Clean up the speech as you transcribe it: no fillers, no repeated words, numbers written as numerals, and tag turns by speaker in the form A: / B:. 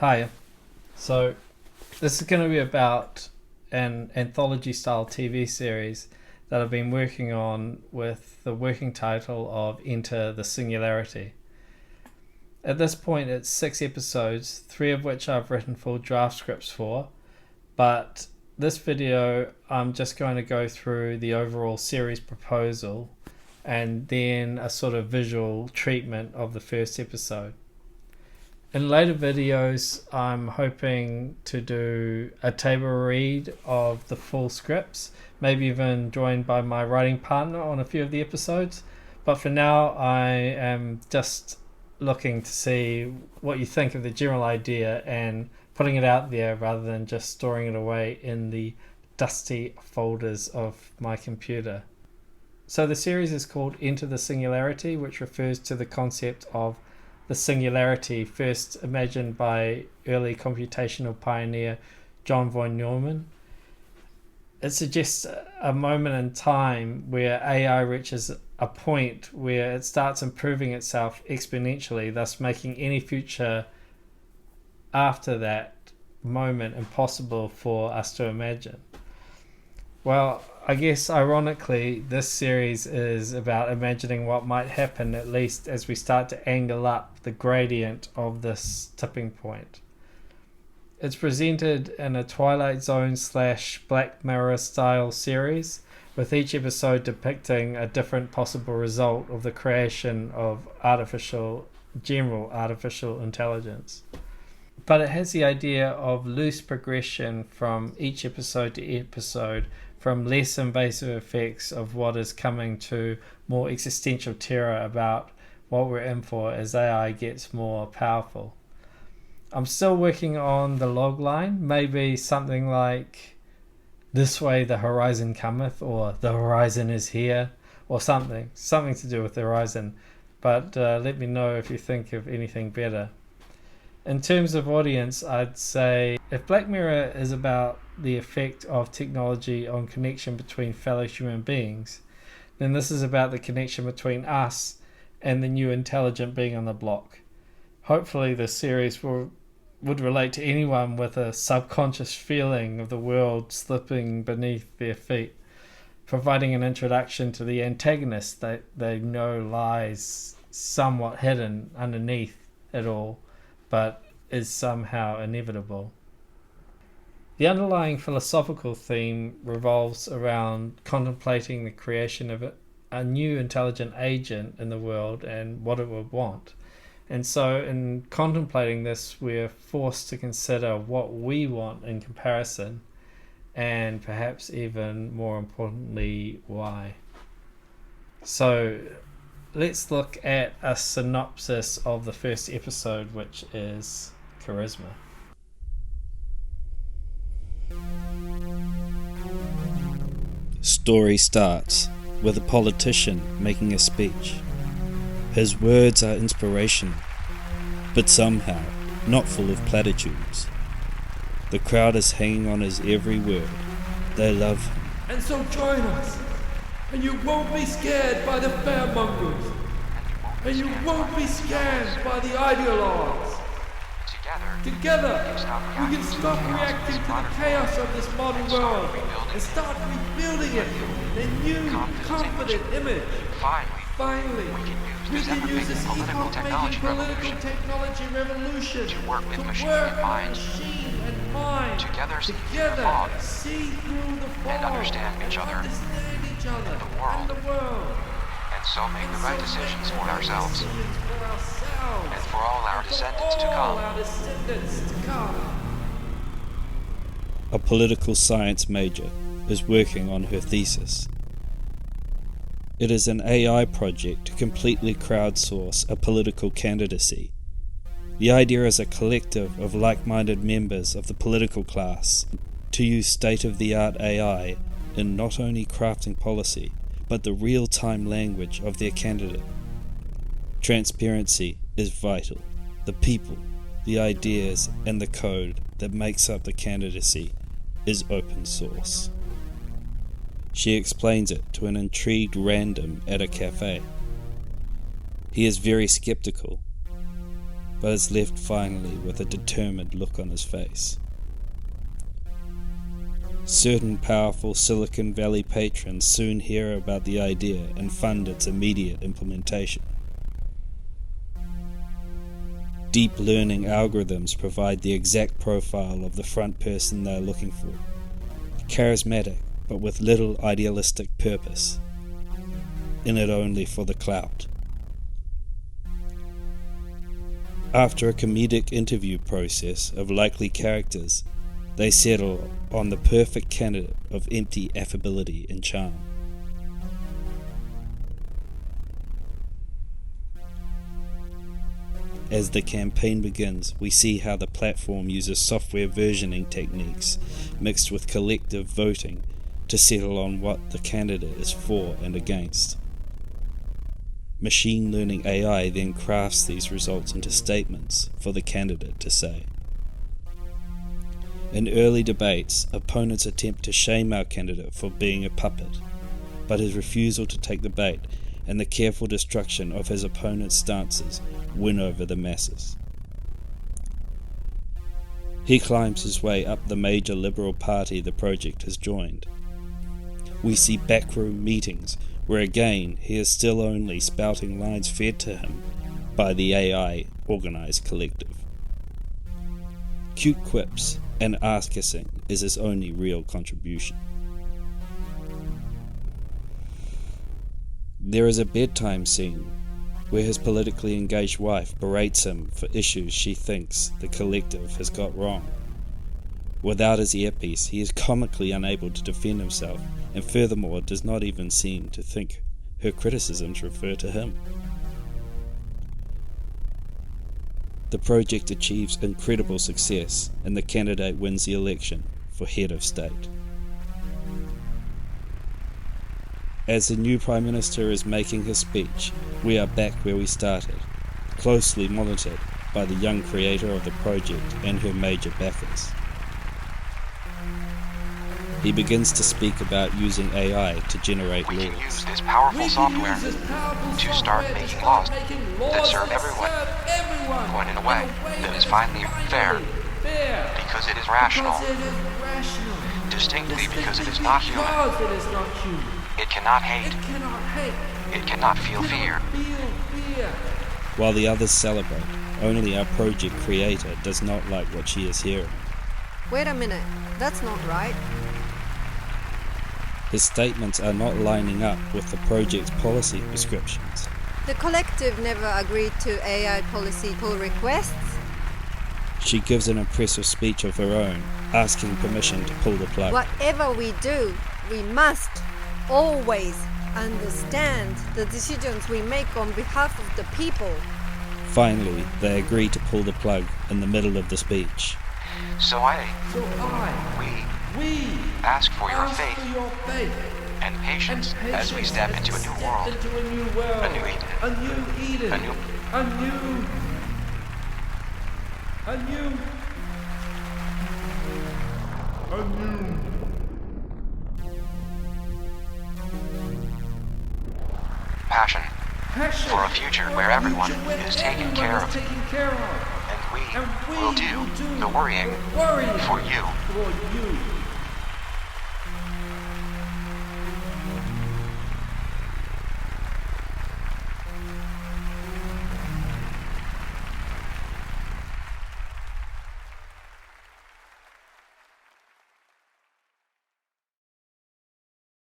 A: Hi. So, this is going to be about an anthology style TV series that I've been working on with the working title of Enter the Singularity. At this point, it's 6 episodes, 3 of which I've written full draft scripts for, but this video I'm just going to go through the overall series proposal and then a sort of visual treatment of the first episode. In later videos, I'm hoping to do a table read of the full scripts, maybe even joined by my writing partner on a few of the episodes. But for now, I am just looking to see what you think of the general idea and putting it out there rather than just storing it away in the dusty folders of my computer. So the series is called Enter the Singularity, which refers to the concept of the singularity first imagined by early computational pioneer John von Neumann. It suggests a moment in time where AI reaches a point where it starts improving itself exponentially, thus making any future after that moment impossible for us to imagine. Well, I guess ironically, this series is about imagining what might happen, at least as we start to angle up the gradient of this tipping point. It's presented in a Twilight Zone / Black Mirror style series, with each episode depicting a different possible result of the creation of general artificial intelligence. But it has the idea of loose progression from each episode to episode, from less invasive effects of what is coming to more existential terror about what we're in for as AI gets more powerful. I'm still working on the logline, maybe something like "This way the horizon cometh," or "The horizon is here," or something to do with the horizon, but let me know if you think of anything better. In terms of audience, I'd say if Black Mirror is about the effect of technology on connection between fellow human beings, then this is about the connection between us and the new intelligent being on the block. Hopefully this series would relate to anyone with a subconscious feeling of the world slipping beneath their feet, providing an introduction to the antagonist that they know lies somewhat hidden underneath it all, but is somehow inevitable. The underlying philosophical theme revolves around contemplating the creation of a new intelligent agent in the world and what it would want. And so in contemplating this, we're forced to consider what we want in comparison, and perhaps even more importantly, why. So let's look at a synopsis of the first episode, which is charisma.
B: Story starts with a politician making a speech. His words are inspirational, but somehow not full of platitudes. The crowd is hanging on his every word. They love him.
C: And so join us, and you won't be scared by the fearmongers, and you won't be scammed by the ideologues. Together, we can stop reacting to the chaos of this modern world and start rebuilding it in a new, confident image. Finally, we can use this epoch-making political technology revolution to work with machine and mind together, see through the fog, and understand each other and the world.
D: And so make the right decisions for ourselves and for all our descendants to come.
B: A political science major is working on her thesis. It is an AI project to completely crowdsource a political candidacy. The idea is a collective of like-minded members of the political class to use state-of-the-art AI in not only crafting policy, but the real-time language of their candidate. Transparency is vital. The people, the ideas, and the code that makes up the candidacy is open source. She explains it to an intrigued random at a cafe. He is very skeptical. but is left finally with a determined look on his face. Certain powerful Silicon Valley patrons soon hear about the idea and fund its immediate implementation. Deep learning algorithms provide the exact profile of the front person they are looking for. Charismatic, but with little idealistic purpose. In it only for the clout. After a comedic interview process of likely characters, they settle on the perfect candidate of empty affability and charm. As the campaign begins, we see how the platform uses software versioning techniques mixed with collective voting to settle on what the candidate is for and against. Machine learning AI then crafts these results into statements for the candidate to say. In early debates, opponents attempt to shame our candidate for being a puppet, but his refusal to take the bait and the careful destruction of his opponent's stances win over the masses. He climbs his way up the major liberal party the project has joined. We see backroom meetings where again he is still only spouting lines fed to him by the AI organized collective. Cute quips and ass-kissing is his only real contribution. There is a bedtime scene where his politically engaged wife berates him for issues she thinks the collective has got wrong. Without his earpiece, he is comically unable to defend himself, and furthermore does not even seem to think her criticisms refer to him. The project achieves incredible success, and the candidate wins the election for head of state. As the new Prime Minister is making his speech, we are back where we started, closely monitored by the young creator of the project and her major backers. He begins to speak about using AI to generate
D: We
B: laws.
D: can use this powerful software to start making laws that serve everyone, but in a way that is finally fair, because it is rational, distinctly because it is not human. It cannot hate. It cannot feel fear.
B: While the others celebrate, only our project creator does not like what she is hearing.
E: Wait a minute, that's not right.
B: His statements are not lining up with the project's policy prescriptions.
E: The collective never agreed to AI policy pull requests.
B: She gives an impressive speech of her own, asking permission to pull the plug.
E: Whatever we do, we must always understand the decisions we make on behalf of the people.
B: Finally, they agree to pull the plug in the middle of the speech.
D: So we ask for your faith and patience as we step into a new world, a new Eden,
C: a new
D: passion for a future where everyone is taken care of, and we will do the worrying for you.